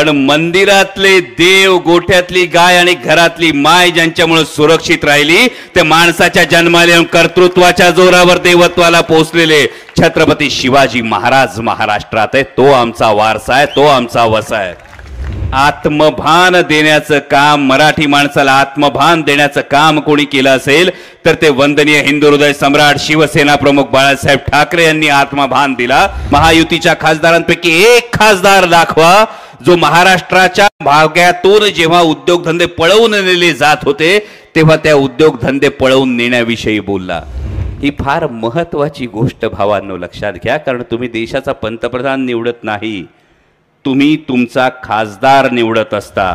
पण मंदिरातले देव, गोठ्यातली गाय आणि घरातली माय ज्यांच्यामुळे सुरक्षित राहिली, ते माणसाच्या जन्माला येऊन कर्तृत्वाच्या जोरावर देवत्वाला पोहोचलेले छत्रपती शिवाजी महाराज महाराष्ट्रात आहे. तो आमचा वारसा आहे, तो आमचा वसा आहे. आत्मभान देण्याचं काम, मराठी माणसाला आत्मभान देण्याचं काम कोणी केलं असेल तर ते वंदनीय हिंदू हृदय सम्राट शिवसेना प्रमुख बाळासाहेब ठाकरे यांनी आत्मभान दिला. महायुतीच्या खासदारांपैकी एक खासदार दाखवा जो महाराष्ट्राच्या भाग्यातून जेव्हा उद्योगधंदे पळवून नेले जात होते तेव्हा त्या उद्योगधंदे पळवून नेण्याविषयी बोलला. ही फार महत्वाची गोष्ट भावांनो लक्षात घ्या, कारण तुम्ही देशाचा पंतप्रधान निवडत नाही, तुम्ही तुमचा खासदार निवडत असता.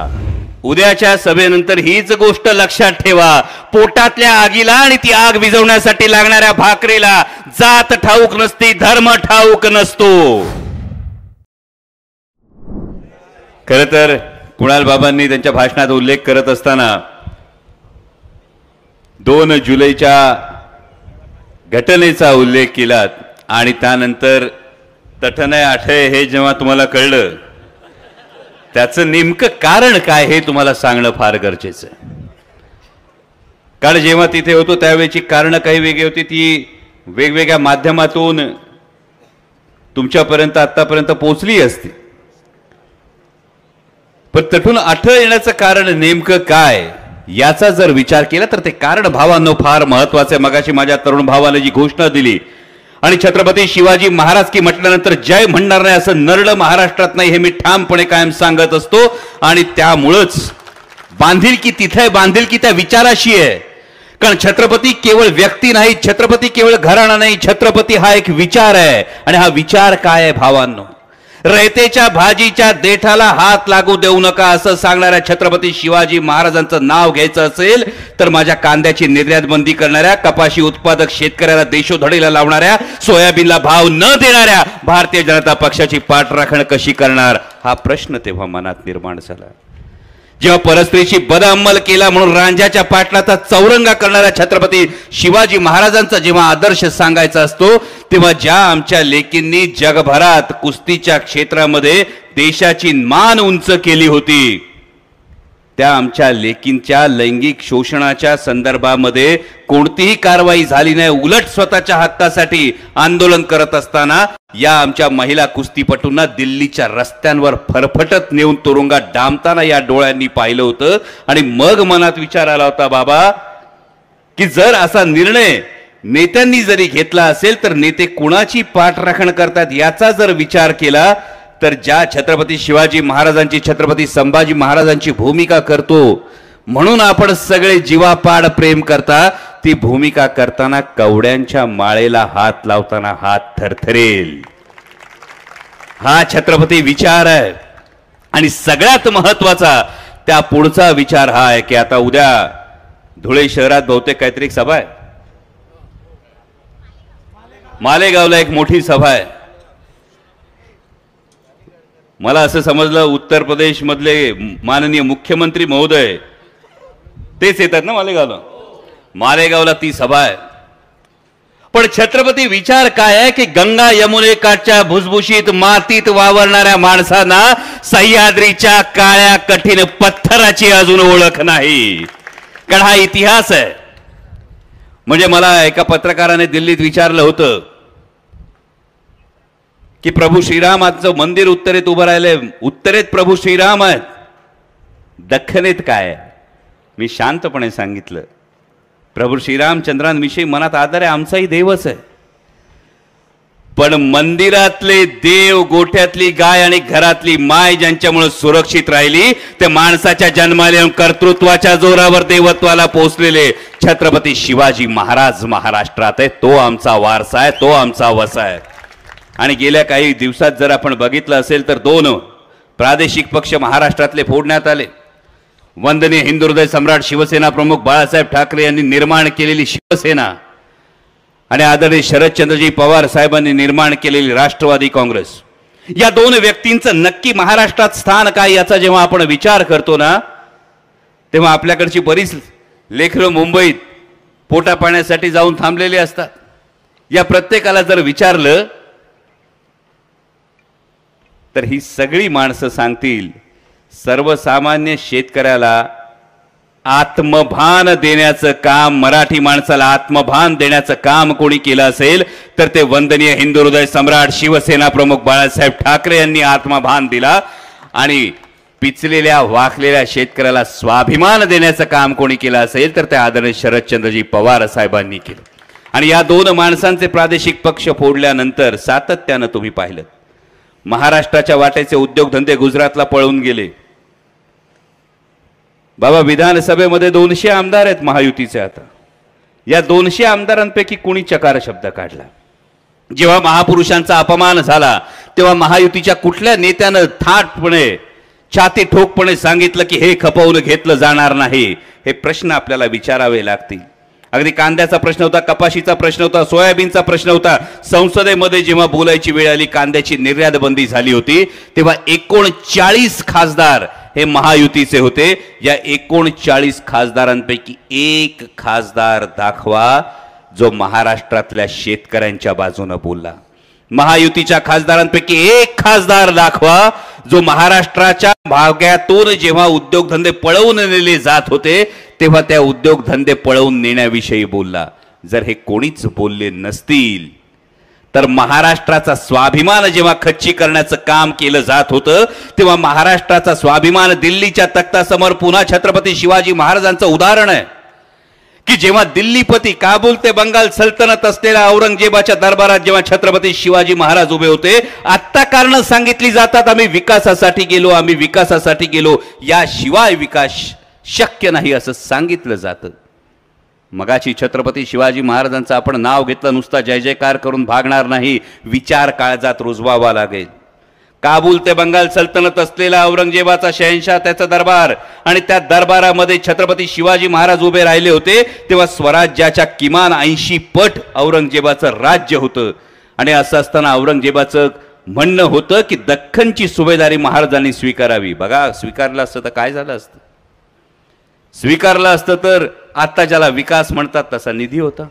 उद्याच्या सभेनंतर हीच गोष्ट लक्षात ठेवा. पोटातल्या आगीला आणि ती आग विझवण्यासाठी लागणाऱ्या भाकरीला जात ठाऊक नसती, धर्म ठाऊक नसतो. खर तर कुणाल बाबांनी त्यांच्या भाषणात उल्लेख करत असताना 2 जुलैच्या घटनेचा उल्लेख केला आणि त्यानंतर तटनय आठय हे जेव्हा तुम्हाला कळलं त्याचं नेमकं कारण काय हे तुम्हाला सांगणं फार गरजेचं आहे. कारण जेव्हा तिथे होतो त्यावेळेची कारणं काही वेगळी होती, ती वेगवेगळ्या माध्यमातून तुमच्यापर्यंत आतापर्यंत पोहोचली असती. पण तटून आठ येण्याचं कारण नेमकं काय याचा जर विचार केला तर ते कारण भावांनो फार महत्वाचं आहे. मगाशी माझ्या तरुण भावाने जी घोषणा दिली आणि छत्रपती शिवाजी महाराज की म्हटल्यानंतर जय म्हणणार नाही असं नरळ महाराष्ट्रात नाही हे मी ठामपणे कायम सांगत असतो. आणि त्यामुळेच बांधिलकी तिथे आहे, बांधिलकी त्या विचाराशी आहे. कारण छत्रपती केवळ व्यक्ती नाही, छत्रपती केवळ घराणा नाही, छत्रपती हा एक विचार आहे. आणि हा विचार काय आहे भावांनो? रयतेच्या भाजीच्या देठाला हात लागू देऊ नका असं सांगणाऱ्या छत्रपती शिवाजी महाराजांचं नाव घ्यायचं असेल तर माझ्या कांद्याची निर्यात बंदी करणाऱ्या, कपाशी उत्पादक शेतकऱ्याला देशोधडीला लावणाऱ्या, सोयाबीनला भाव न देणाऱ्या भारतीय जनता पक्षाची पाठराखण कशी करणार हा प्रश्न तेव्हा मनात निर्माण झाला. जेव्हा परस्त्रीची बदअंमल केला म्हणून रांझ्याच्या पाटलाचा चौरंगा करणाऱ्या छत्रपती शिवाजी महाराजांचा जेव्हा आदर्श सांगायचा असतो तेव्हा ज्या आमच्या लेकींनी जगभरात कुस्तीच्या क्षेत्रामध्ये देशाची मान उंच केली होती त्या आमच्या लेकींच्या लैंगिक शोषणाच्या संदर्भामध्ये कोणतीही कारवाई झाली नाही. उलट स्वतःच्या हक्कासाठी आंदोलन करत असताना या आमच्या महिला कुस्तीपटूंना दिल्लीच्या रस्त्यांवर फरफटत नेऊन तुरुंगात डांबताना या डोळ्यांनी पाहिलं होतं. आणि मग मनात विचार आला होता बाबा की जर असा निर्णय नेत्यांनी जरी घेतला असेल तर नेते कुणाची पाठराखण करतात याचा जर विचार केला तर ज्या छत्रपती शिवाजी महाराजांची, छत्रपती संभाजी महाराजांची भूमिका करतो म्हणून आपण सगळे जीवापाड प्रेम करता, ती भूमिका करताना कवड्यांच्या माळेला हात लावताना हात थरथरेल. हा छत्रपती विचार आहे. आणि सगळ्यात महत्वाचा त्या पुढचा विचार हा आहे की आता उद्या धुळे शहरात बहुतेक काहीतरी एक सभा आहे, मालेगावला एक मोठी सभा आहे. मला असं समजलं उत्तर प्रदेश मधले माननीय मुख्यमंत्री महोदय तेच येतात ना मालेगावला. मालेगावला ती सभा आहे. पण छत्रपती विचार काय आहे की गंगा यमुनेकाठच्या भुसभुशीत मातीत वावरणाऱ्या माणसांना सह्याद्रीच्या काळ्या कठीण पत्थराची अजून ओळख नाही. कारण हा इतिहास आहे. म्हणजे मला एका पत्रकाराने दिल्लीत विचारलं होतं की प्रभू श्रीरामाचं मंदिर उत्तरेत उभं राहिलंय, उत्तरेत प्रभू श्रीराम आहेत, दख्खनेत काय? मी शांतपणे सांगितलं प्रभू श्रीरामचंद्रांविषयी मनात आदर आहे, आमचाही देवच आहे. पण मंदिरातले देव, गोठ्यातली गाय आणि घरातली माय ज्यांच्यामुळे सुरक्षित राहिली ते माणसाच्या जन्माला येऊन कर्तृत्वाच्या जोरावर देवत्वाला पोहोचलेले छत्रपती शिवाजी महाराज महाराष्ट्रात आहे. तो आमचा वारसा आहे, तो आमचा वसा आहे. आणि गेल्या काही दिवसात जर आपण बघितलं असेल तर 2 प्रादेशिक पक्ष महाराष्ट्रातले फोडण्यात आले. वंदनीय हिंदू हृदय सम्राट शिवसेना प्रमुख बाळासाहेब ठाकरे यांनी निर्माण केलेली शिवसेना आणि आदरणीय शरदचंद्रजी पवार साहेबांनी निर्माण केलेली राष्ट्रवादी काँग्रेस, या 2 व्यक्तींचं नक्की महाराष्ट्रात स्थान काय याचा जेव्हा आपण विचार करतो ना तेव्हा आपल्याकडची बरीच लेकरं मुंबईत पोटा पाण्यासाठी जाऊन थांबलेली असतात. या प्रत्येकाला जर विचारलं तर ही सगळी माणसं सांगतील सर्वसामान्य शेतकऱ्याला आत्मभान देण्याचं काम, मराठी माणसाला आत्मभान देण्याचं काम कोणी केलं असेल तर ते वंदनीय हिंदू हृदय सम्राट शिवसेना प्रमुख बाळासाहेब ठाकरे यांनी आत्मभान दिला. आणि पिचलेल्या वाकलेल्या शेतकऱ्याला स्वाभिमान देण्याचं काम कोणी केलं असेल तर ते आदरणीय शरदचंद्रजी पवार साहेबांनी केलं. आणि या दोन माणसांचे प्रादेशिक पक्ष फोडल्यानंतर सातत्यानं तुम्ही पाहिलं महाराष्ट्राच्या वाट्याचे उद्योगधंदे गुजरातला पळून गेले. बाबा विधानसभेमध्ये 200 आमदार आहेत महायुतीचे. आता या 200 आमदारांपैकी कोणी चकार शब्द काढला? जेव्हा महापुरुषांचा अपमान झाला तेव्हा महायुतीच्या कुठल्या नेत्यानं थाटपणे छाती ठोकपणे सांगितलं की हे खपवून घेतलं जाणार नाही? हे प्रश्न आपल्याला विचारावे लागतील. अगदी कांद्याचा प्रश्न होता, कपाशीचा प्रश्न होता, सोयाबीनचा प्रश्न होता. संसदेमध्ये जेव्हा बोलायची वेळ आली, कांद्याची निर्यात बंदी झाली होती, तेव्हा 39 खासदार हे महायुतीचे होते. या 39 खासदारांपैकी एक खासदार दाखवा जो महाराष्ट्रातल्या शेतकऱ्यांच्या बाजूने बोलला. महायुतीच्या खासदारांपैकी एक खासदार दाखवा जो महाराष्ट्राच्या भागातून जेव्हा उद्योगधंदे पळवून नेले जात होते तेव्हा त्या उद्योगधंदे पळवून नेण्याविषयी बोलला. जर हे कोणीच बोलले नसतील तर महाराष्ट्राचा स्वाभिमान जेव्हा खच्ची करण्याचं काम केलं जात होतं तेव्हा महाराष्ट्राचा स्वाभिमान दिल्लीच्या तख्तासमोर पुन्हा छत्रपती शिवाजी महाराजांचं उदाहरण आहे की जेव्हा दिल्लीपती, काबूल ते बंगाल सल्तनत असलेल्या औरंगजेबाच्या दरबारात जेव्हा छत्रपती शिवाजी महाराज उभे होते, आत्ता कारण सांगितली जातात आम्ही विकासासाठी गेलो, आम्ही विकासासाठी गेलो, याशिवाय विकास शक्य नाही असं सांगितलं जातं. मगाची छत्रपती शिवाजी महाराजांचं आपण नाव घेतलं, नुसता जय जयकार करून भागणार नाही, विचार काळजात रुजवावा लागेल. काबूल ते बंगाल सल्तनत असलेला औरंगजेबाचा शहनशाह, त्याचा दरबार, आणि त्या दरबारामध्ये छत्रपती शिवाजी महाराज उभे राहिले होते तेव्हा स्वराज्याच्या किमान 80 पट औरंगजेबाचं राज्य होतं. आणि असं असताना औरंगजेबाचं म्हणणं होतं की दख्खनची सुभेदारी महाराजांनी स्वीकारावी. बघा, स्वीकारलं असतं तर काय झालं असतं? स्वीकारलं असतं तर आता ज्याला विकास म्हणतात तसा निधी होता,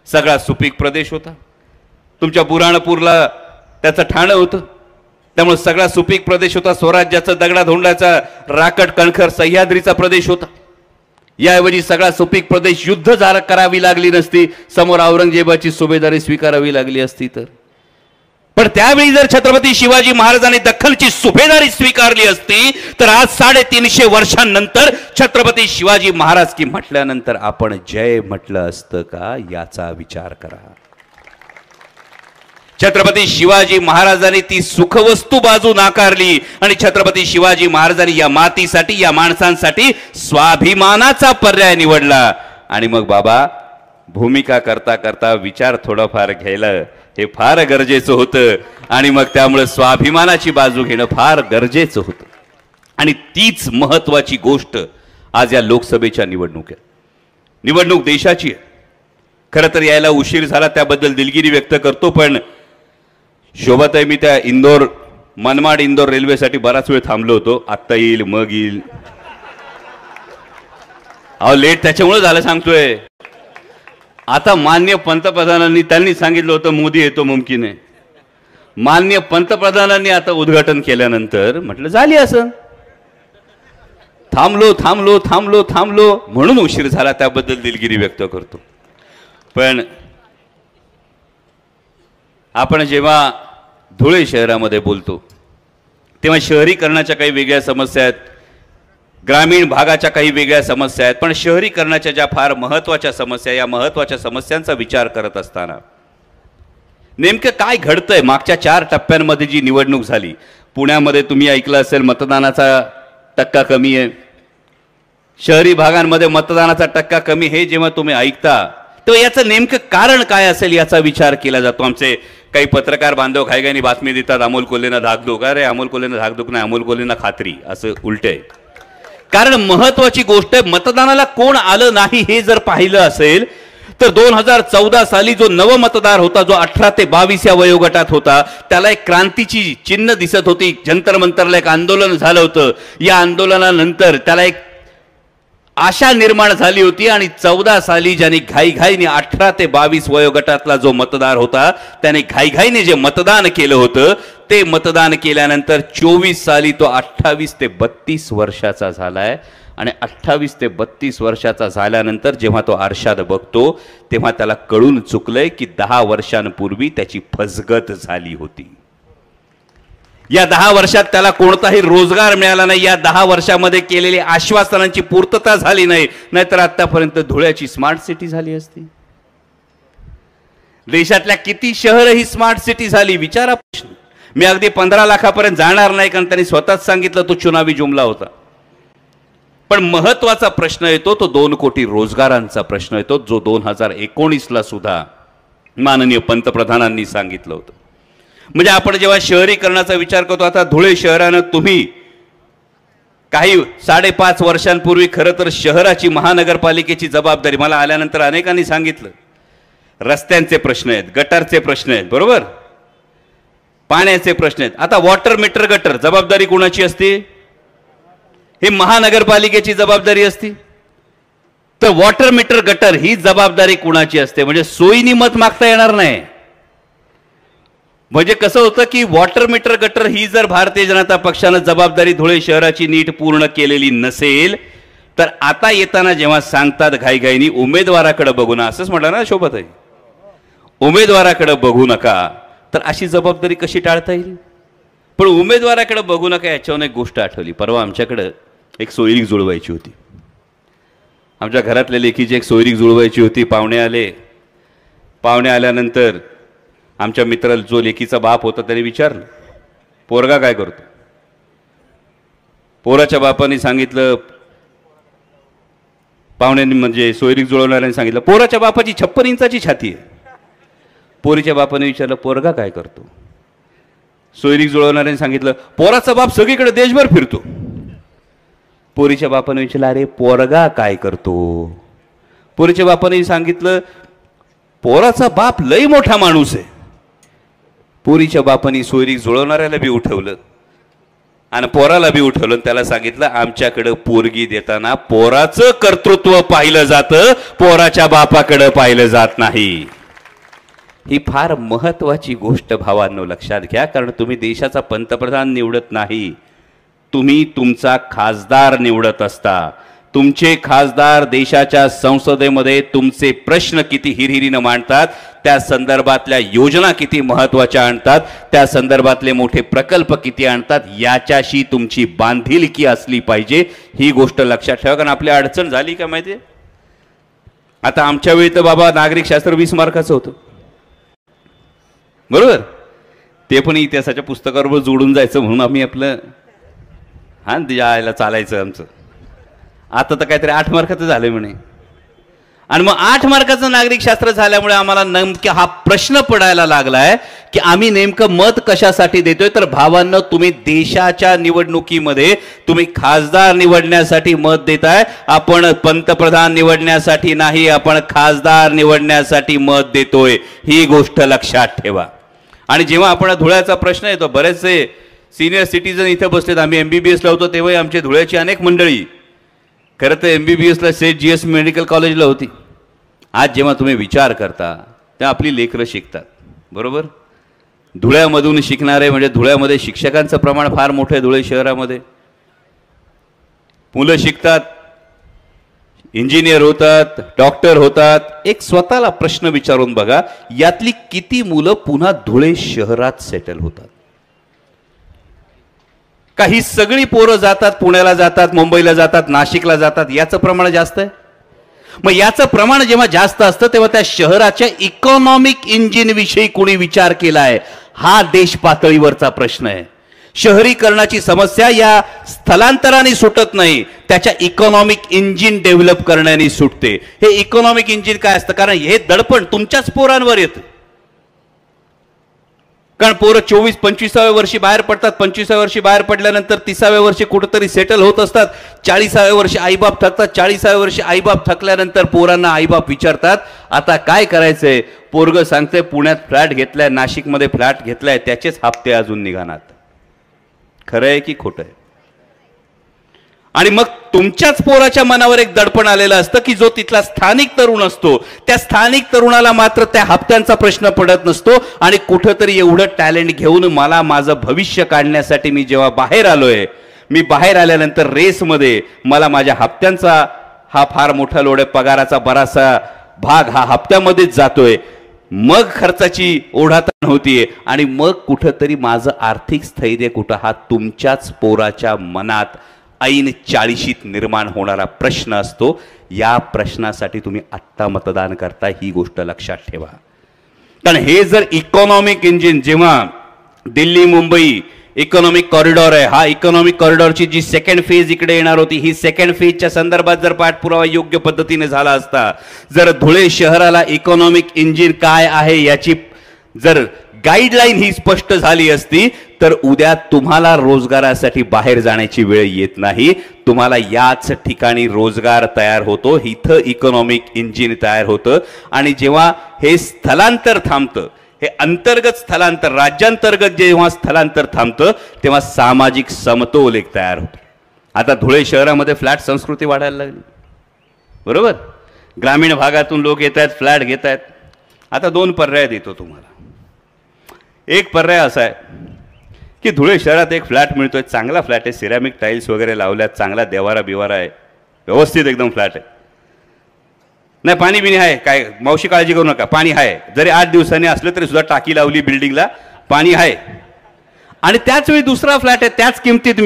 सगळा सुपीक प्रदेश होता. तुमच्या बुराणपूरला त्याचं ठाणं होतं, त्यामुळे सगळा सुपीक प्रदेश होता. स्वराज्याचा दगडाधोंडाचा राकट कणखर सह्याद्रीचा प्रदेश होता. याऐवजी सगळा सुपीक प्रदेश युद्ध करावी लागली नसती, समोर औरंगजेबाची सुभेदारी स्वीकारावी लागली असती तर. पण त्यावेळी जर छत्रपती शिवाजी महाराजांनी दख्खनची सुभेदारी स्वीकारली असती तर आज 350 वर्षांनंतर छत्रपती शिवाजी महाराज की म्हटल्यानंतर आपण जय म्हटलं असतं का? याचा विचार करा. छत्रपती शिवाजी महाराजांनी ती सुखवस्तू बाजू नाकारली आणि छत्रपती शिवाजी महाराजांनी या मातीसाठी, या माणसांसाठी स्वाभिमानाचा पर्याय निवडला. आणि मग बाबा, भूमिका करता करता विचार थोडाफार घ्यायला हे फार गरजेचं होतं. आणि मग त्यामुळे स्वाभिमानाची बाजू घेणं फार गरजेचं होतं. आणि तीच महत्वाची गोष्ट आज या लोकसभेच्या निवडणूक देशाची आहे. खरं तर यायला उशीर झाला त्याबद्दल दिलगिरी व्यक्त करतो, पण शोभाताई, मी त्या मनमाड इंदोर रेल्वेसाठी बराच वेळ थांबलो होतो. आत्ता येईल, मग येईल. अहो, लेट त्याच्यामुळे झालं सांगतोय. आता माननीय पंतप्रधानांनी, त्यांनी सांगितलं होतं मोदी येतो मुमकिन आहे. माननीय पंतप्रधानांनी आता उद्घाटन केल्यानंतर म्हटलं झाली असं. थांबलो म्हणून उशीर झाला, त्याबद्दल दिलगिरी व्यक्त करतो. पण आपण जेव्हा धुळे शहरामध्ये बोलतो तेव्हा शहरीकरणाच्या काही वेगळ्या समस्या आहेत, ग्रामीण भागाच्या काही वेगळ्या समस्या आहेत. पण शहरीकरणाच्या ज्या फार महत्त्वाच्या समस्या, या महत्त्वाच्या समस्यांचा विचार करत असताना नेमकं काय घडतंय? मागच्या 4 टप्प्यांमध्ये जी निवडणूक झाली, पुण्यामध्ये तुम्ही ऐकलं असेल मतदानाचा टक्का कमी आहे, शहरी भागांमध्ये मतदानाचा टक्का कमी. हे जेव्हा तुम्ही ऐकता तेव्हा याचं नेमकं कारण काय असेल याचा विचार केला जातो. आमचे काही पत्रकार बांधव घाईघाईने बातमी देतात, अमोल कोल्हेंना धाकधूक. अरे, अमोल कोल्हेंना धाकधूक नाही, अमोल कोल्हेंना खात्री, असं उलट आहे. कारण महत्वाची गोष्ट आहे, मतदानाला कोण आलं नाही हे जर पाहिलं असेल तर 2014 साली जो नव मतदार होता, जो 18 ते 22 या वयोगटात होता, त्याला एक क्रांतीची चिन्ह दिसत होती. जंतर मंतरला एक आंदोलन झालं होतं. या आंदोलनानंतर त्याला एक आशा निर्माण झाली होती आणि 14 साली ज्यांनी घाईघाईने 18 ते 22 वयोगटातला जो मतदार होता त्याने घाईघाईने जे मतदान केलं होतं ते मतदान केल्यानंतर 24 साली तो 28 ते 32 वर्षाचा झालाय आणि 28 ते 32 वर्षाचा झाल्यानंतर जेव्हा तो आरशात बघतो तेव्हा त्याला कळून चुकलंय की 10 वर्षांपूर्वी त्याची फसगत झाली होती. या 10 वर्षात त्याला कोणताही रोजगार मिळाला नाही. या 10 वर्षामध्ये केलेली आश्वासनांची पूर्तता झाली नाही. नाहीतर आतापर्यंत धुळ्याची स्मार्ट सिटी झाली असती. देशातल्या किती शहर ही स्मार्ट सिटी झाली विचारा प्रश्न. मी अगदी 15 लाखापर्यंत जाणार नाही कारण त्यांनी स्वतःच सांगितलं तो चुनावी जुमला होता. पण महत्वाचा प्रश्न येतो तो 2 कोटी रोजगारांचा प्रश्न येतो जो 2019ला सुद्धा माननीय पंतप्रधानांनी सांगितलं होतं. म्हणजे आपण जेव्हा शहरीकरणाचा विचार करतो आता धुळे शहरानं तुम्ही काही 5.5 वर्षांपूर्वी खरं तर शहराची महानगरपालिकेची जबाबदारी मला आल्यानंतर अनेकांनी सांगितलं रस्त्यांचे प्रश्न आहेत गटारचे प्रश्न आहेत बरोबर पाण्याचे प्रश्न आहेत. आता वॉटर मीटर गटर जबाबदारी कोणाची असते हे महानगरपालिकेची जबाबदारी असती. तर वॉटर मीटर गटर ही जबाबदारी कुणाची असते म्हणजे सोयीनी मत मागता येणार नाही. म्हणजे कसं होतं की वॉटर मीटर गटर ही जर भारतीय जनता पक्षाने जबाबदारी धुळे शहराची नीट पूर्ण केलेली नसेल तर आता येताना जेव्हा सांगतात घाईघाईनी उमेदवाराकडे बघू नका असंच म्हटलं ना शोभताई उमेदवाराकडे बघू नका तर अशी जबाबदारी कशी टाळता येईल. पण उमेदवाराकडे बघू नका याच्यावर एक गोष्ट आठवली. परवा आमच्याकडे एक सोयरीक जुळवायची होती. आमच्या घरातल्या लेकीची एक सोयरीक जुळवायची होती. पाहुणे आले. पाहुणे आल्यानंतर आमच्या मित्राला जो लेकीचा बाप होता त्याने विचारलं पोरगा काय करतो. पोराच्या बापाने सांगितलं पाहुण्यांनी म्हणजे सोयरीक जुळवणाऱ्यांनी सांगितलं पोराच्या बापाची 56 इंचाची छाती आहे. पोरीच्या बापाने विचारलं पोरगा काय करतो. सोयरीक जुळवणाऱ्यांनी सांगितलं पोराचा बाप सगळीकडे देशभर फिरतो. पोरीच्या बापाने विचारलं अरे पोरगा काय करतो. पोरीच्या बापाने सांगितलं पोराचा बाप लई मोठा माणूस आहे. पोरीच्या बापाने सोयरीक जुळवणाऱ्याला बी उठवलं आणि पोराला बी उठवलं. त्याला सांगितलं आमच्याकडे पोरगी देताना पोराचं कर्तृत्व पाहिलं जातं पोराच्या बापाकडे पाहिलं जात नाही. ही फार महत्वाची गोष्ट भावांनो लक्षात घ्या. कारण तुम्ही देशाचा पंतप्रधान निवडत नाही तुम्ही तुमचा खासदार निवडत असता. तुमचे खासदार देशाच्या संसदेमध्ये तुमचे प्रश्न किती हिरहिरीने मांडतात त्या संदर्भातल्या योजना किती महत्त्वाच्या आणतात त्या संदर्भातले मोठे प्रकल्प किती आणतात याच्याशी तुमची बांधिलकी असली पाहिजे. ही गोष्ट लक्षात ठेवा. कारण आपली अडचण झाली का माहिती आहे. आता आमच्या वेळी तर बाबा नागरिक शास्त्र 20 मार्काचं होतं बरोबर. ते पण इतिहासाच्या पुस्तकाबरोबर जोडून जायचं म्हणून आम्ही आपलं हा यायला चालायचं आमचं. आता तर काहीतरी 8 मार्काचं झालंय म्हणे. आणि मग 8 मार्काचं नागरिक शास्त्र झाल्यामुळे आम्हाला नेमका हा प्रश्न पडायला लागलाय की आम्ही नेमकं मत कशासाठी देतोय. तर भावांनो तुम्ही देशाच्या निवडणुकीमध्ये तुम्ही खासदार निवडण्यासाठी मत देताय. आपण पंतप्रधान निवडण्यासाठी नाही आपण खासदार निवडण्यासाठी मत देतोय. ही गोष्ट लक्षात ठेवा. आणि जेव्हा आपण धुळ्याचा प्रश्न येतो बरेचसे सिनियर सिटीजन इथे बसलेत. आम्ही MBBS ला होतो तेव्हा आमच्या धुळ्याची अनेक मंडळी खरं तर MBBS ला सेट GS मेडिकल कॉलेजला होती. आज जेव्हा तुम्ही विचार करता तेव्हा आपली लेकरं शिकतात बरोबर. धुळ्यामधून शिकणारे म्हणजे धुळ्यामध्ये शिक्षकांचं प्रमाण फार मोठं आहे. धुळे शहरामध्ये मुलं शिकतात इंजिनियर होतात डॉक्टर होतात. एक स्वतःला प्रश्न विचारून बघा यातली किती मुलं पुन्हा धुळे शहरात सेटल होतात. काही सगळी पोरं जातात पुण्याला जातात मुंबईला जातात नाशिकला जातात याचं प्रमाण जास्त आहे. मग याचं प्रमाण जेव्हा जास्त असतं तेव्हा त्या शहराच्या इकॉनॉमिक इंजिन विषयी कोणी विचार केलाय हा देश पातळीवरचा प्रश्न आहे. शहरीकरणाची समस्या या स्थलांतराने सुटत नाही त्याच्या इकॉनॉमिक इंजिन डेव्हलप करण्याने सुटते. हे इकॉनॉमिक इंजिन काय असतं कारण हे दडपण तुमच्याच पोरांवर येतं. कारण पोरं 24-25व्या वर्षी बाहेर पडतात. 25व्या वर्षी बाहेर पडल्यानंतर 30व्या वर्षी कुठेतरी सेटल होत असतात. 40व्या वर्षी आईबाप थकतात. 40व्या वर्षी आईबाप थकल्यानंतर पोरांना आईबाप विचारतात आता काय करायचंय. पोरग सांगते पुण्यात फ्लॅट घेतलाय नाशिकमध्ये फ्लॅट घेतलाय त्याचेच हप्ते अजून निघाणार. खरं आहे की खोटं आहे. आणि मग तुमच्याच पोराच्या मनावर एक दडपण आलेलं असतं की जो तिथला स्थानिक तरुण असतो, त्या स्थानिक तरुणाला मात्र त्या हप्त्यांचा प्रश्न पडत नसतो. आणि कुठंतरी एवढं टॅलेंट घेऊन मला माझं भविष्य काढण्यासाठी मी जेव्हा बाहेर आलोय, मी बाहेर आल्यानंतर रेसमध्ये मला माझ्या हप्त्यांचा हा फार मोठा लोड आहे, पगाराचा बराचसा भाग हा हप्त्यामध्येच जातोय, मग खर्चाची ओढाताण होतीये, आणि मग कुठंतरी माझं आर्थिक स्थैर्य कुठं, हा तुमच्याच पोराच्या मनात ऐन 40शीत निर्माण होणारा प्रश्न असतो. या प्रश्नासाठी तुम्ही आत्ता मतदान करता, ही गोष्ट लक्षात ठेवा. कारण हे जर इकॉनॉमिक इंजिन, जेव्हा दिल्ली मुंबई इकॉनॉमिक कॉरिडॉर आहे, हा इकॉनॉमिक कॉरिडॉरची जी सेकंड फेज इकडे येणार होती, ही सेकंड फेजच्या संदर्भात जर पाठपुरावा योग्य पद्धतीने झाला असता, जर धुळे शहराला इकॉनॉमिक इंजिन काय आहे याची जर गाईडलाईन ही स्पष्ट झाली असती, तर उद्या तुम्हाला रोजगारासाठी बाहेर जाण्याची वेळ येत नाही. तुम्हाला याच ठिकाणी रोजगार तयार होतो, इथं इकॉनॉमिक इंजिन तयार होतं. आणि जेव्हा हे स्थलांतर थांबतं, हे अंतर्गत स्थलांतर, राज्यांतर्गत जेव्हा स्थलांतर थांबतं, तेव्हा सामाजिक समतोल एक तयार होतो. आता धुळे शहरामध्ये फ्लॅट संस्कृती वाढायला लागली, बरोबर. ग्रामीण भागातून लोक येत आहेत, फ्लॅट घेत आहेत. आता 2 पर्याय देतो तुम्हाला. एक पर्याय असा आहे की धुळे शहरात एक फ्लॅट मिळतोय, चांगला फ्लॅट आहे, सिरॅमिक टाईल्स वगैरे लावल्यात, चांगला देवारा बिवारा आहे, व्यवस्थित एकदम फ्लॅट आहे, नाही पाणी बिणी आहे, काय मावशी काळजी करू नका, पाणी आहे, जरी 8 दिवसांनी असलं तरी सुद्धा टाकी लावली बिल्डिंगला, पाणी आहे. आणि त्याच वेळी दुसरा फ्लॅट आहे, त्याच किमतीत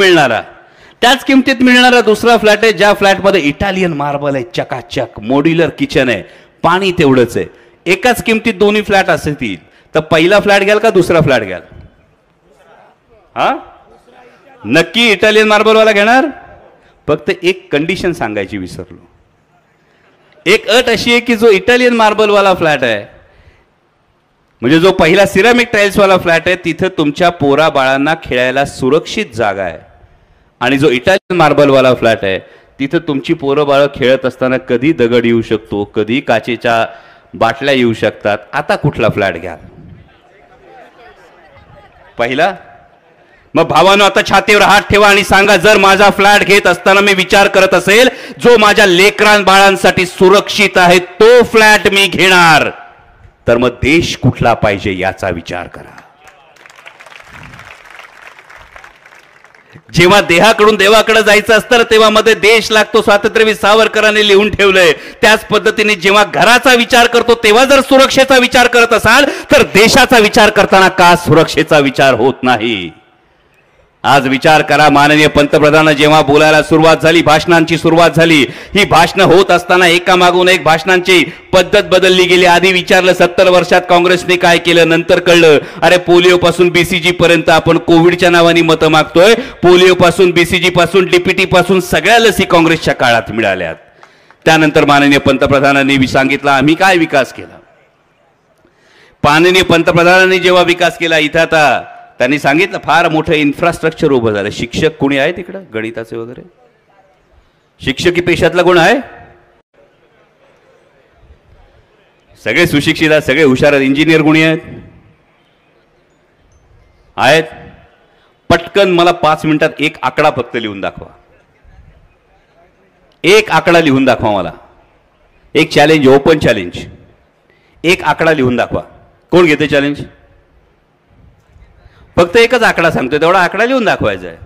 मिळणारा दुसरा फ्लॅट आहे, ज्या फ्लॅटमध्ये इटालियन मार्बल आहे, चकाचक मॉड्युलर किचन आहे, पाणी तेवढंच आहे. एकाच किमतीत दोन्ही फ्लॅट असतील, तर पहिला फ्लॅट घ्याल का दुसरा फ्लॅट घ्याल? हा, नक्की इटालियन मार्बलवाला घेणार. फक्त एक कंडिशन सांगायची विसरलो. एक अट अशी आहे की जो इटालियन मार्बलवाला फ्लॅट आहे, म्हणजे जो पहिला सिरामिक टाईल्सवाला फ्लॅट आहे, तिथं तुमच्या पोरा बाळांना खेळायला सुरक्षित जागा आहे. आणि जो इटालियन मार्बलवाला फ्लॅट आहे, तिथं तुमची पोरं बाळं खेळत असताना कधी दगड येऊ शकतो, कधी काचेच्या बाटल्या येऊ शकतात. आता कुठला फ्लॅट घ्याल? पहिला. मग भावानो, आता छातीवर हात ठेवा आणि सांगा, जर माझा फ्लॅट घेत असताना मी विचार करत असेल जो माझ्या लेकरां बाळांसाठी सुरक्षित आहे, तो फ्लॅट मी घेणार, तर मग देश कुठला पाहिजे याचा विचार करा. जेव्हा देहाकडून देवाकडे जायचं असतं, तेव्हा मध्ये देश लागतो, स्वातंत्र्यवीर सावरकरांनी लिहून ठेवलंय. त्याच पद्धतीने जेव्हा घराचा विचार करतो, तेव्हा जर सुरक्षेचा विचार करत असाल, तर देशाचा विचार करताना का सुरक्षेचा विचार होत नाही? आज विचार करा. माननीय पंतप्रधान जेव्हा बोलायला सुरुवात झाली, भाषणांची सुरुवात झाली, ही भाषणं होत असताना एकामागून एक भाषणांची पद्धत बदलली गेली. आधी विचारलं 70 वर्षात काँग्रेसने काय केलं, नंतर कळलं अरे पोलिओ पासून बीसीजी पर्यंत आपण कोविडच्या नावाने मतं मागतोय. पोलिओ पासून बीसीजी पासून डीपीटी पासून सगळ्या लसी काँग्रेसच्या काळात मिळाल्यात. त्यानंतर माननीय पंतप्रधानांनी सांगितलं आम्ही काय विकास केला. माननीय पंतप्रधानांनी जेव्हा विकास केला, इथं आता त्यांनी सांगितलं फार मोठं इन्फ्रास्ट्रक्चर उभं झालं. शिक्षक कोणी आहे तिकडं गणिताचे वगैरे? शिक्षकी पेशातला कोण आहे? सगळे सुशिक्षित आहेत, सगळे हुशार आहेत. इंजिनियर कोणी आहेत? पटकन मला 5 मिनिटात एक आकडा फक्त लिहून दाखवा. एक आकडा लिहून दाखवा मला. एक चॅलेंज, ओपन चॅलेंज. एक आकडा लिहून दाखवा. कोण घेते चॅलेंज? फक्त एकच आकडा सांगतोय, तेवढा आकडा लिहून दाखवायचा आहे.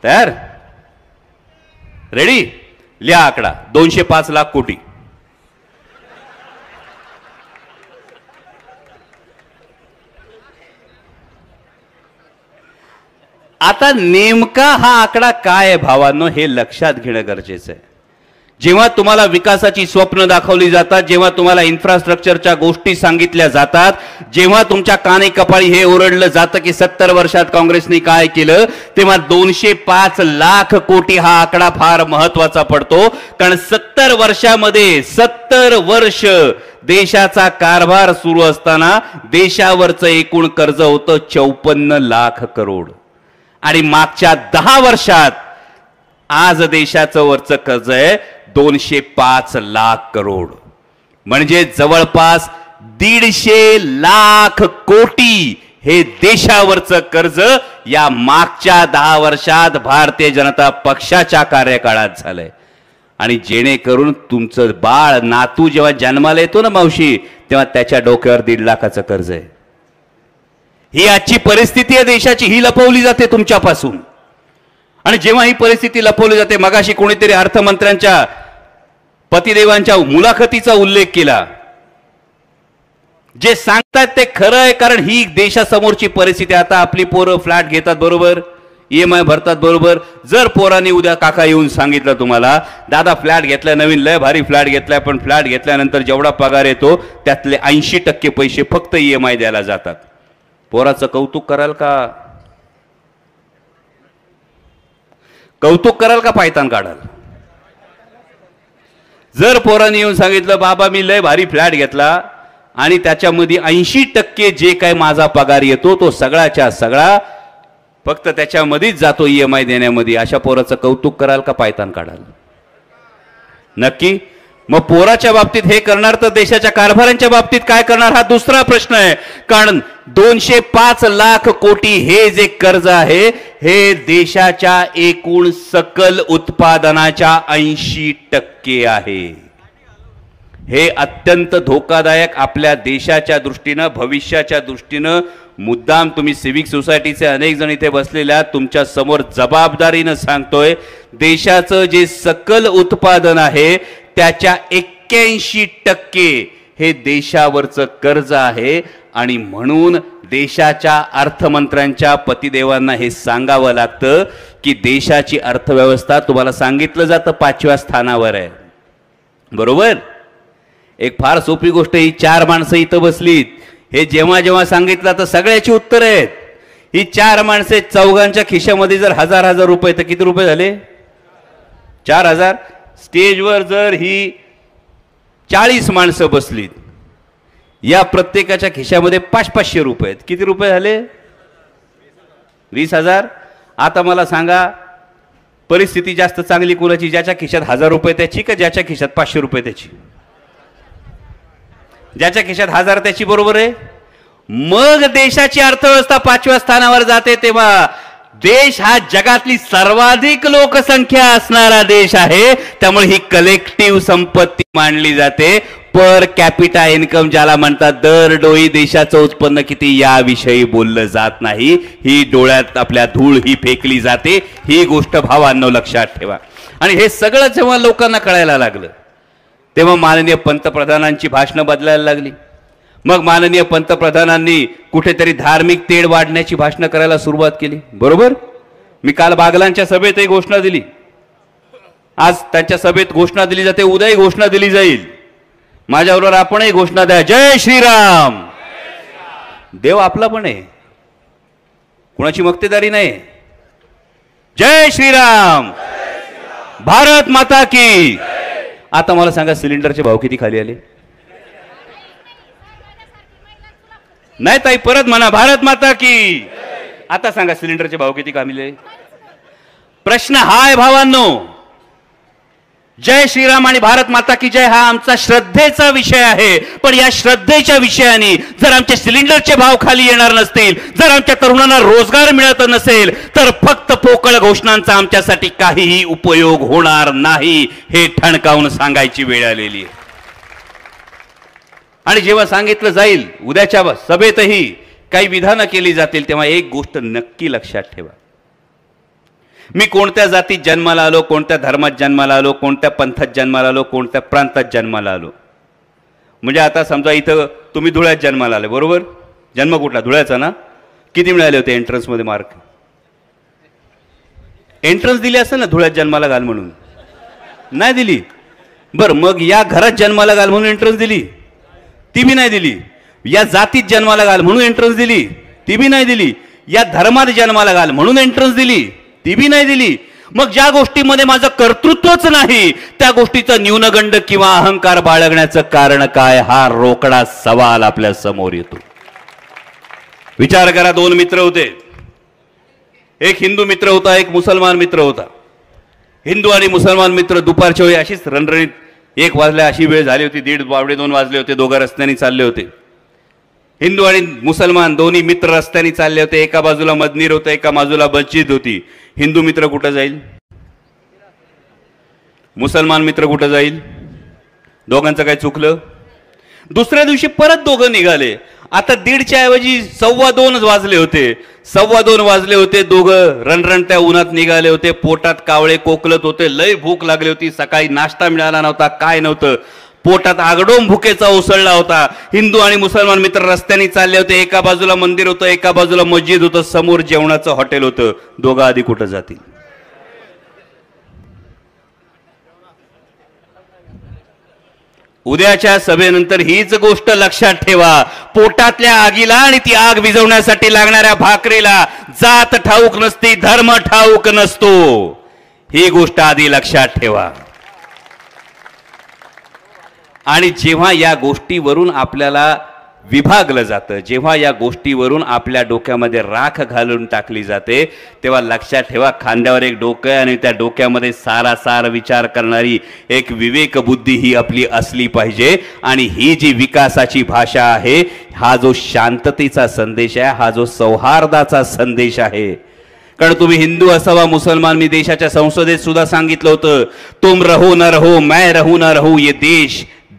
तयार? रेडी? लिहा आकडा. 205 लाख कोटी. आता नेमका हा आकडा काय आहे भावांनो, हे लक्षात घेणं गरजेचं आहे. जेव्हा तुम्हाला विकासाची स्वप्न दाखवली जातात, जेव्हा तुम्हाला इन्फ्रास्ट्रक्चरच्या गोष्टी सांगितल्या जातात, जेव्हा तुमच्या काने कपाळी हे ओरडलं जातं की 70 वर्षात काँग्रेसने काय केलं, तेव्हा 205 लाख कोटी हा आकडा फार महत्वाचा पडतो. कारण 70 वर्षामध्ये 70 वर्ष देशाचा कारभार सुरू असताना देशावरचं एकूण कर्ज होतं 54 लाख करोड. आणि मागच्या 10 वर्षात आज देशाचं वरचं कर्ज आहे 205 लाख करोड. म्हणजे जवळपास 150 लाख कोटी हे देशावरचं कर्ज या मागच्या 10 वर्षात भारतीय जनता पक्षाच्या कार्यकाळात झालंय. आणि जेणेकरून तुमचं बाळ नातू जेव्हा जन्माला येतो ना मावशी, तेव्हा त्याच्या डोक्यावर 1.5 लाखाचं कर्ज आहे. ही आजची परिस्थिती आहे देशाची, ही लपवली जाते तुमच्यापासून. आणि जेव्हा ही परिस्थिती लपवली जाते, मगाशी कोणीतरी अर्थमंत्र्यांच्या पतिदेवांच्या मुलाखतीचा उल्लेख केला. जे सांगतात ते खरं आहे, कारण ही देशासमोरची परिस्थिती. आता आपली पोरं फ्लॅट घेतात बरोबर, EMI भरतात बरोबर. जर पोरांनी उद्या काका येऊन सांगितलं तुम्हाला, दादा फ्लॅट घेतलाय, नवीन लय भारी फ्लॅट घेतलाय, पण फ्लॅट घेतल्यानंतर जेवढा पगार येतो त्यातले 80% पैसे फक्त EMI द्यायला जातात, पोराचं कौतुक कराल का? कौतुक कराल का पायतान काढाल? जर पोरांनी येऊन सांगितलं बाबा मी लय भारी फ्लॅट घेतला आणि त्याच्यामध्ये 80% जे काय माझा पगार येतो तो सगळ्याच्या सगळा फक्त त्याच्यामध्येच जातो EMI देण्यामध्ये, अशा पोराचं कौतुक कराल का पायतान काढाल? नक्की. मग पोराच्या बाबतीत हे करणार तर देशाच्या कारभारांच्या बाबतीत काय करणार हा दुसरा प्रश्न आहे. कारण 205 लाख कोटी हे जे कर्ज आहे हे देशाच्या एकूण सकल उत्पादनाच्या 80% आहे. हे अत्यंत धोकादायक आपल्या देशाच्या दृष्टीनं, भविष्याच्या दृष्टीनं. मुद्दाम तुम्ही सिव्हिक सोसायटीचे अनेक जण इथे बसलेल्या तुमच्या समोर जबाबदारीनं सांगतोय, देशाचं जे सकल उत्पादन आहे त्याच्या 81% हे देशावरचं कर्ज आहे. आणि म्हणून देशाच्या अर्थमंत्र्यांच्या पतिदेवांना हे सांगावं लागतं की देशाची अर्थव्यवस्था तुम्हाला सांगितलं जातं 5व्या स्थानावर आहे, बरोबर. एक फार सोपी गोष्ट, ही 4 माणसं इथं बसलीत, हे जेव्हा जेव्हा सांगितलं तर सगळ्याची उत्तर आहेत. ही 4 माणसे चौघांच्या खिशामध्ये जर 1000 रुपये, तर किती रुपये झाले? 4000. स्टेजवर जर ही 40 माणसं बसलीत, या प्रत्येकाच्या खिशामध्ये 500 रुपये आहेत, किती रुपये झाले? 20,000. आता मला सांगा परिस्थिती जास्त चांगली कोणाची? ज्याच्या खिशात 1000 रुपये त्याची का ज्याच्या खिशात 500 रुपये त्याची? ज्याच्या खिशात 1000 त्याची, बरोबर आहे. मग देशाची अर्थव्यवस्था 5व्या स्थानावर जाते. तेव्हा देश हा जगातली सर्वाधिक लोकसंख्या असणारा देश आहे, त्यामुळे ही कलेक्टिव्ह संपत्ती मानली जाते. पर कॅपिटा इन्कम ज्याला म्हणतात, दरडोई देशाचं उत्पन्न किती याविषयी बोललं जात नाही. ही डोळ्यात आपल्या धूळ ही फेकली जाते. ही गोष्ट भावांनो लक्षात ठेवा. आणि हे सगळं जेव्हा लोकांना कळायला लागलं तेव्हा माननीय पंतप्रधानांची भाषणं बदलायला लागली. मग माननीय पंतप्रधानांनी कुठेतरी धार्मिक तेढ वाढण्याची भाषणं करायला सुरुवात केली, बरोबर. मी काल बागलांच्या सभेत एक घोषणा दिली, आज त्यांच्या सभेत घोषणा दिली जाते, उद्याही घोषणा दिली जाईल. माझ्याबरोबर आपणही घोषणा द्या, जय श्रीराम. देव आपला पण आहे, कुणाची मक्तेदारी नाही. जय श्रीराम, भारत माता की. आता मला सांगा सिलेंडरचे भाव किती खाली आले? नाही ताई, परत म्हणा, भारत माता की. आता सांगा सिलेंडरचे भाव किती कमी? प्रश्न हा आहे भावांनो. जय श्रीराम आणि भारत माता की जय हा आमचा श्रद्धेचा विषय आहे. पण या श्रद्धेच्या विषयाने जर आमचे सिलेंडरचे भाव खाली येणार नसतील, जर आमच्या तरुणांना रोजगार मिळत नसेल, तर फक्त पोकळ घोषणांचा आमच्यासाठी काहीही उपयोग होणार नाही, हे ठणकावून सांगायची वेळ आलेली आहे. आणि जेव्हा सांगितलं जाईल, उद्याच्या सभेतही काही विधानं केली जातील, तेव्हा एक गोष्ट नक्की लक्षात ठेवा. मी कोणत्या जातीत जन्माला आलो, कोणत्या धर्मात जन्माला आलो, कोणत्या पंथात जन्माला आलो, कोणत्या प्रांतात जन्माला आलो. म्हणजे आता समजा इथं तुम्ही धुळ्यात जन्माला आले, बरोबर. जन्म कुठला? धुळ्याचा ना. किती मिळाले होते एंट्रन्समध्ये मार्क? एंट्रन्स दिली असेल ना धुळ्यात जन्माला घाल म्हणून? नाही दिली. बरं, मग या घरात जन्माला घाल म्हणून एंट्रन्स दिली? ती बी नाही दिली. या जातीत जन्माला घाल म्हणून एंट्रन्स दिली? ती बी नाही दिली. या धर्मात जन्माला घाल म्हणून एंट्रन्स दिली? ती बी नाही दिली. मग ज्या गोष्टीमध्ये माझं कर्तृत्वच नाही, त्या गोष्टीचा न्यूनगंड किंवा अहंकार बाळगण्याचं कारण काय, हा रोकडा सवाल आपल्या समोर येतो. विचार करा, 2 मित्र होते. एक हिंदू मित्र होता, एक मुसलमान मित्र होता. हिंदू आणि मुसलमान मित्र दुपारच्या वेळी अशीच रणरणीत 1 वाजल्या अशी वेळ झाली होती, 1:30 2 वाजले होते, दोघं रस्त्याने चालले होते. हिंदू आणि मुसलमान दोन्ही मित्र रस्त्याने चालले होते, एका बाजूला मंदिर होतं, एका बाजूला मस्जिद होती. हिंदू मित्र कुठं जाईल, मुसलमान मित्र कुठं जाईल? दोघांचं काय चुकलं? दुसऱ्या दिवशी परत दोघं निघाले. आता 1:30च्या ऐवजी 2:15 वाजले होते. 2:15 वाजले होते. दोघं रणरणत्या उन्हात निघाले होते. पोटात कावळे कोकलत होते. लय भूक लागली होती. सकाळी नाश्ता मिळाला नव्हता, काय नव्हतं. पोटात आगडोम भुकेचा उसळला होता. हिंदू आणि मुसलमान मित्र रस्त्याने चालले होते. एका बाजूला मंदिर होतं, एका बाजूला मस्जिद होतं, समोर जेवणाचं हॉटेल होतं. दोघं आधी कुठं जातील? उद्याच्या सभेनंतर हीच गोष्ट लक्षात ठेवा. पोटातल्या आगीला आणि ती आग विझवण्यासाठी लागणाऱ्या भाकरीला जात ठाऊक नसती, धर्म ठाऊक नसतो. ही गोष्ट आधी लक्षात ठेवा. आणि जेव्हा या गोष्टीवरून आपल्याला विभागलं जातं, जेव्हा या गोष्टीवरून आपल्या डोक्यामध्ये राख घालून टाकली जाते, तेव्हा लक्षात ठेवा खांद्यावर एक डोकं आहे आणि त्या डोक्यामध्ये सारासार विचार करणारी एक विवेक बुद्धी ही आपली असली पाहिजे. आणि ही जी विकासाची भाषा आहे, हा जो शांततेचा संदेश आहे, हा जो सौहार्दाचा संदेश आहे. कारण तुम्ही हिंदू असावा मुसलमान, मी देशाच्या संसदेत सुद्धा सांगितलं होतं, तुम रहो न रहो मैं रहू न रहू, ये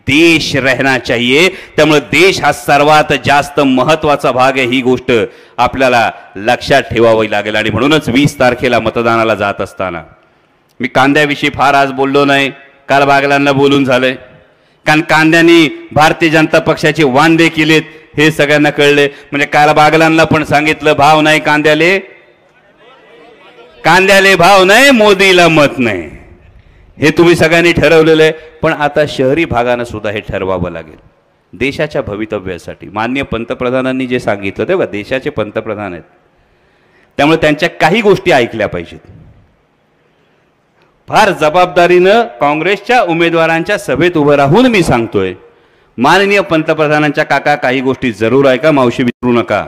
देश रहना चाहिए. त्यामुळे देश हा सर्वात जास्त महत्वाचा भाग आहे. ही गोष्ट आपल्याला लक्षात ठेवावी लागेल. आणि म्हणूनच 20 तारखेला मतदानाला जात असताना मी कांद्याविषयी फार आज बोललो नाही, काल बागलांना बोलून झालंय. कारण कांद्यानी भारतीय जनता पक्षाचे वांदे केलेत हे सगळ्यांना कळले. म्हणजे काल बागलांना पण सांगितलं, भाव नाही कांद्याले, कांद्याले भाव नाही, मोदीला मत नाही. हे तुम्ही सगळ्यांनी ठरवलेलं आहे. पण आता शहरी भागानं सुद्धा हे ठरवावं लागेल देशाच्या भवितव्यासाठी. माननीय पंतप्रधानांनी जे सांगितलं तेव्हा देशाचे पंतप्रधान आहेत, त्यामुळे त्यांच्या काही गोष्टी ऐकल्या पाहिजेत. फार जबाबदारीनं काँग्रेसच्या उमेदवारांच्या सभेत उभं राहून मी सांगतोय, माननीय पंतप्रधानांच्या काका काही गोष्टी जरूर ऐका, मावशी विसरू नका.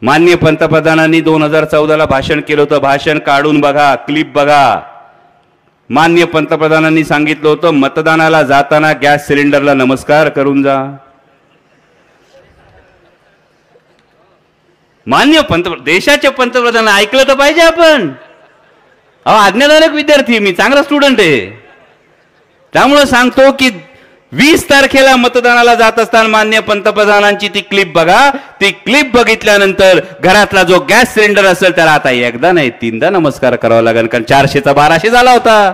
माननीय पंतप्रधानांनी 2014ला भाषण केलं होतं, भाषण काढून बघा, क्लिप बघा. माननीय पंतप्रधानांनी सांगितलं होतं, मतदानाला जाताना गॅस सिलेंडरला नमस्कार करून जा. माननीय देशाचे पंतप्रधान ऐकलं तर पाहिजे आपण. आज्ञाधारक विद्यार्थी, मी चांगला स्टुडंट आहे, त्यामुळे सांगतो की 20 तारखेला मतदानाला जात असताना माननीय पंतप्रधानांची ती क्लिप बघा. ती क्लिप बघितल्यानंतर घरातला जो गॅस सिलेंडर असेल त्याला आता एकदा नाही 3दा नमस्कार करावा लागेल. कारण 400चा 1200 झाला होता.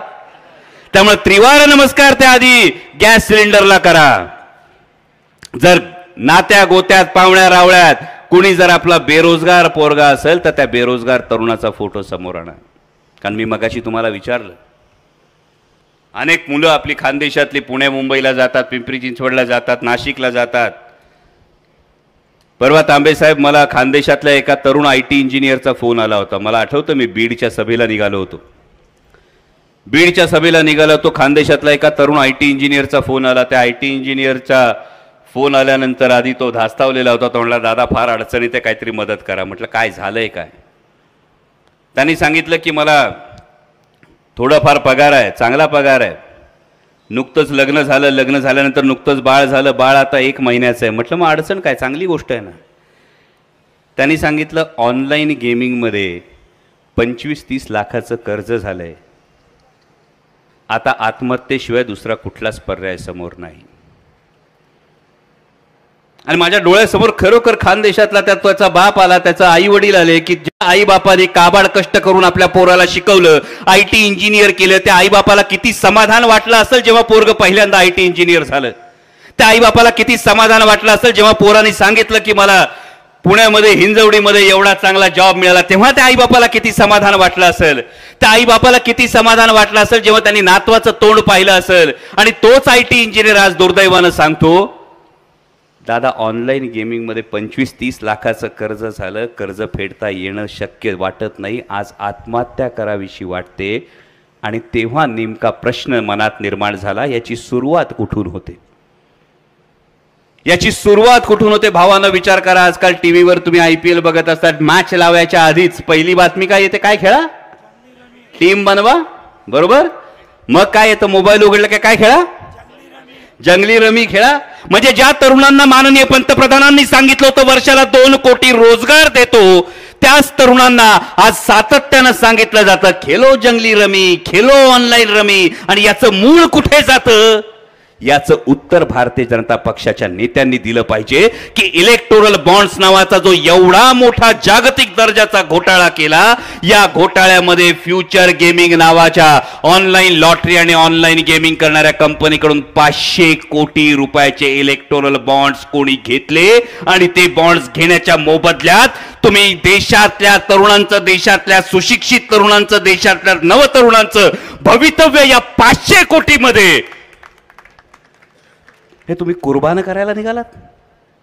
त्यामुळे त्रिवार नमस्कार त्या आधी गॅस सिलेंडरला करा. जर नात्या गोत्यात पाहुण्या रावळ्यात कुणी जर आपला बेरोजगार पोरगा असेल तर त्या बेरोजगार तरुणाचा फोटो समोर आणा. कारण मी मगाशी तुम्हाला विचारलं, अनेक मुलं आपली खानदेशातली पुणे मुंबईला जातात, पिंपरी चिंचवडला जातात, नाशिकला जातात. परवा तांबे साहेब, मला खानदेशातल्या एका तरुण IT इंजिनियरचा फोन आला होता. मला आठवतं मी बीडच्या सभेला निघालो होतो. बीडच्या सभेला निघालो होतो, खानदेशातला एका तरुण IT इंजिनियरचा फोन आला. त्या IT इंजिनियरचा फोन आल्यानंतर आधी तो धास्तावलेला होता. तो म्हणला, दादा फार अडचणीत आहे, काहीतरी मदत करा. म्हटलं काय झालंय काय? त्यांनी सांगितलं की मला थोडाफार पगार आहे, चांगला पगार आहे, नुकतंच लग्न झालं, लग्न झाल्यानंतर नुकतंच बाळ झालं, बाळ आता 1 महिन्याचं आहे. म्हटलं मग अडचण काय, चांगली गोष्ट आहे ना. त्यांनी सांगितलं ऑनलाईन गेमिंगमध्ये 25-30 लाखाचं कर्ज झालंय, आता आत्महत्येशिवाय दुसरा कुठलाच पर्याय समोर नाही. आणि माझ्या डोळ्यासमोर खरोखर खानदेशातला त्याचा बाप आला, त्याचा आई वडील आले की ज्या आई बापाने काबाड कष्ट करून आपल्या पोराला शिकवलं, IT इंजिनियर केलं, त्या आई बापाला किती समाधान वाटलं असेल जेव्हा पोरग पहिल्यांदा IT इंजिनियर झालं. त्या आई बापाला किती समाधान वाटलं असेल जेव्हा पोराने सांगितलं की मला पुण्यामध्ये हिंजवडीमध्ये एवढा चांगला जॉब मिळाला. तेव्हा त्या आई बापाला किती समाधान वाटलं असेल. त्या आई बापाला किती समाधान वाटलं असेल जेव्हा त्यांनी नातवाचं तोंड पाहिलं असेल. आणि तोच IT इंजिनियर आज दुर्दैवानं सांगतो, दादा ऑनलाईन गेमिंगमध्ये 25-30 लाखाचं कर्ज झालं, कर्ज फेडता येणं शक्य वाटत नाही, आज आत्महत्या करावीशी वाटते. आणि तेव्हा नेमका प्रश्न मनात निर्माण झाला, याची सुरुवात कुठून होते, याची सुरुवात कुठून होते? भावानं विचार करा. आजकाल टीव्हीवर तुम्ही IPL बघत असतात, मॅच लावायच्या आधीच पहिली बातमी काय येते? काय खेळा, टीम बनवा, बरोबर. मग काय येतं? मोबाईल उघडलं काय खेळा, जंगली रमी खेळा म्हणजे ज्या तरुणांना माननीय पंतप्रधानांनी सांगितलं होतं वर्षाला 2 कोटी रोजगार देतो, त्याच तरुणांना आज सातत्यानं सांगितलं जातं खेलो जंगली रमी, खेलो ऑनलाईन रमी. आणि याचं मूळ कुठे जातं? याचं उत्तर भारतीय जनता पक्षाच्या नेत्यांनी दिलं पाहिजे की इलेक्टोरल बॉन्ड्स नावाचा जो एवढा मोठा जागतिक दर्जाचा घोटाळा केला, या घोटाळ्यामध्ये फ्युचर गेमिंग नावाच्या ऑनलाईन लॉटरी आणि ऑनलाईन गेमिंग करणाऱ्या कंपनीकडून 500 कोटी रुपयाचे इलेक्टोरल बॉन्ड्स कोणी घेतले आणि ते बॉन्ड्स घेण्याच्या मोबदल्यात तुम्ही देशातल्या तरुणांचं, देशातल्या सुशिक्षित तरुणांचं, देशातल्या नवतरुणांचं भवितव्य या 500 कोटीमध्ये हे तुम्ही कुर्बान करायला निघालात,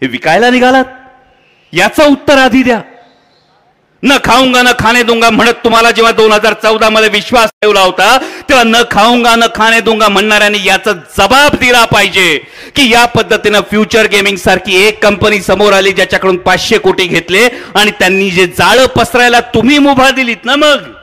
हे विकायला निघालात. याचं उत्तर आधी द्या. न खाऊंगा न खाने दूंगा म्हणत तुम्हाला जेव्हा 2014 मध्ये विश्वास ठेवला होता, तेव्हा न खाऊंगा न खाने दूंगा म्हणणाऱ्यांनी याचा जबाब दिला पाहिजे की या पद्धतीनं फ्युचर गेमिंग सारखी एक कंपनी समोर आली ज्याच्याकडून 500 कोटी घेतले आणि त्यांनी जे जाळं पसरायला तुम्ही मुभा दिलीत ना, मग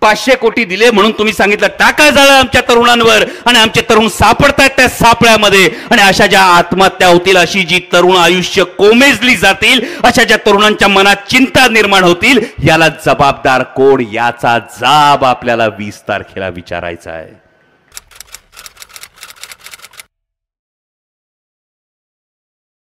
500 कोटी दिले म्हणून तुम्ही सांगितलं टाका जाळं आमच्या तरुणांवर आणि आमचे तरुण सापडतायत त्या सापळ्यामध्ये. आणि अशा ज्या आत्महत्या होतील, अशी जी तरुण आयुष्य कोमेजली जातील, अशा ज्या तरुणांच्या मनात चिंता निर्माण होतील, याला जबाबदार कोण, याचा जाब आपल्याला 20 तारखेला विचारायचा आहे.